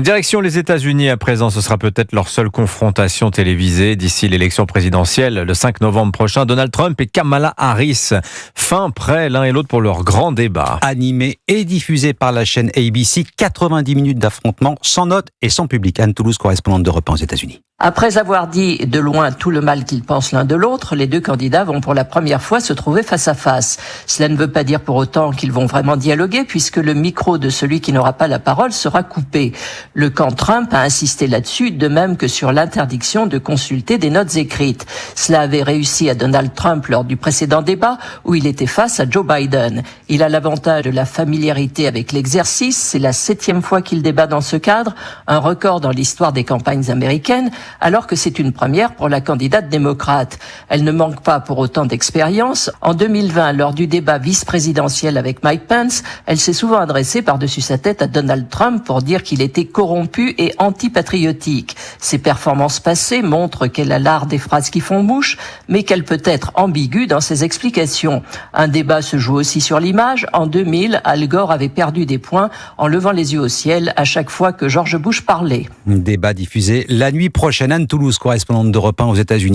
Direction les États-Unis à présent, ce sera peut-être leur seule confrontation télévisée d'ici l'élection présidentielle le 5 novembre prochain. Donald Trump et Kamala Harris, fin prêts l'un et l'autre pour leur grand débat. Animé et diffusé par la chaîne ABC, 90 minutes d'affrontement sans notes et sans public. Anne Toulouse, correspondante d'Europe 1 aux États-Unis. Après avoir dit de loin tout le mal qu'ils pensent l'un de l'autre, les deux candidats vont pour la première fois se trouver face à face. Cela ne veut pas dire pour autant qu'ils vont vraiment dialoguer, puisque le micro de celui qui n'aura pas la parole sera coupé. Le camp Trump a insisté là-dessus, de même que sur l'interdiction de consulter des notes écrites. Cela avait réussi à Donald Trump lors du précédent débat, où il était face à Joe Biden. Il a l'avantage de la familiarité avec l'exercice. C'est la 7e fois qu'il débat dans ce cadre, un record dans l'histoire des campagnes américaines, alors que c'est une première pour la candidate démocrate. Elle ne manque pas pour autant d'expérience. En 2020, lors du débat vice-présidentiel avec Mike Pence, elle s'est souvent adressée par-dessus sa tête à Donald Trump pour dire qu'il était corrompu et antipatriotique. Ses performances passées montrent qu'elle a l'art des phrases qui font mouche, mais qu'elle peut être ambiguë dans ses explications. Un débat se joue aussi sur l'image. En 2000, Al Gore avait perdu des points en levant les yeux au ciel à chaque fois que George Bush parlait. Débat diffusé la nuit prochaine. Anne Toulouse, correspondante d'Europe 1 aux États-Unis.